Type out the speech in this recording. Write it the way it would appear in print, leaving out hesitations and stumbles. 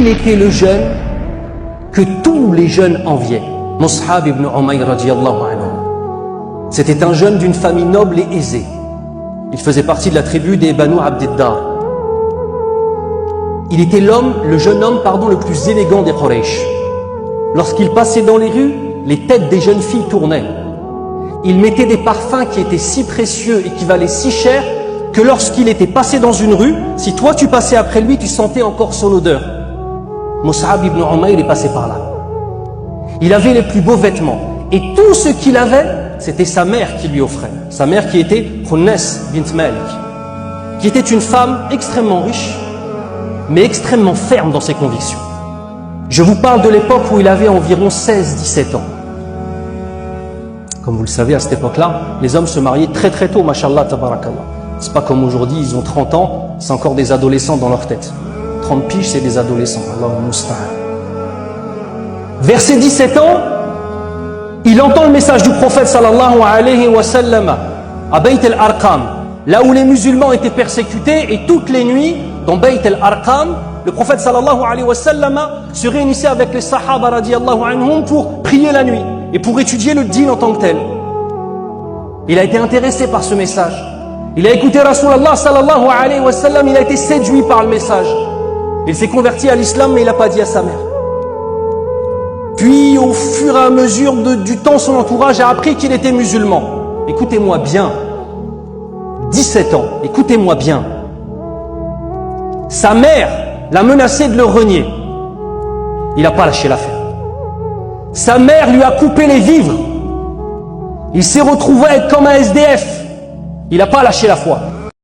Il était le jeune que tous les jeunes enviaient. Mus'ab ibn Umayr radiyallahu anhu. C'était un jeune d'une famille noble et aisée. Il faisait partie de la tribu des Banu Abdiddar. Il était le jeune homme, le plus élégant des Quraysh. Lorsqu'il passait dans les rues, les têtes des jeunes filles tournaient. Il mettait des parfums qui étaient si précieux et qui valaient si cher que lorsqu'il était passé dans une rue, si toi tu passais après lui, tu sentais encore son odeur. Mus'ab ibn Umayr est passé par là. Il avait les plus beaux vêtements. Et tout ce qu'il avait, c'était sa mère qui lui offrait. Sa mère qui était Khunnes bint Malik, qui était une femme extrêmement riche, mais extrêmement ferme dans ses convictions. Je vous parle de l'époque où il avait environ 16-17 ans. Comme vous le savez, à cette époque-là, les hommes se mariaient très très tôt, mashallah, tabarakallah. C'est pas comme aujourd'hui, ils ont 30 ans, c'est encore des adolescents dans leur tête. 30 piges, c'est des adolescents. Allahu musta'an. Vers ses 17 ans, il entend le message du prophète sallallahu alayhi wa sallam à Bayt al-Arqam, là où les musulmans étaient persécutés, et toutes les nuits, dans Bayt al-Arqam, le prophète sallallahu alayhi wa sallam se réunissait avec les sahaba radiyallahu anhum pour prier la nuit et pour étudier le dîn en tant que tel. Il a été intéressé par ce message. Il a écouté Rasulallah sallallahu alayhi wa sallam, il a été séduit par le message. Il s'est converti à l'islam, mais il n'a pas dit à sa mère. Puis, au fur et à mesure du temps, son entourage a appris qu'il était musulman. Écoutez-moi bien. 17 ans, écoutez-moi bien. Sa mère l'a menacé de le renier. Il n'a pas lâché l'affaire. Sa mère lui a coupé les vivres. Il s'est retrouvé à être comme un SDF. Il n'a pas lâché la foi.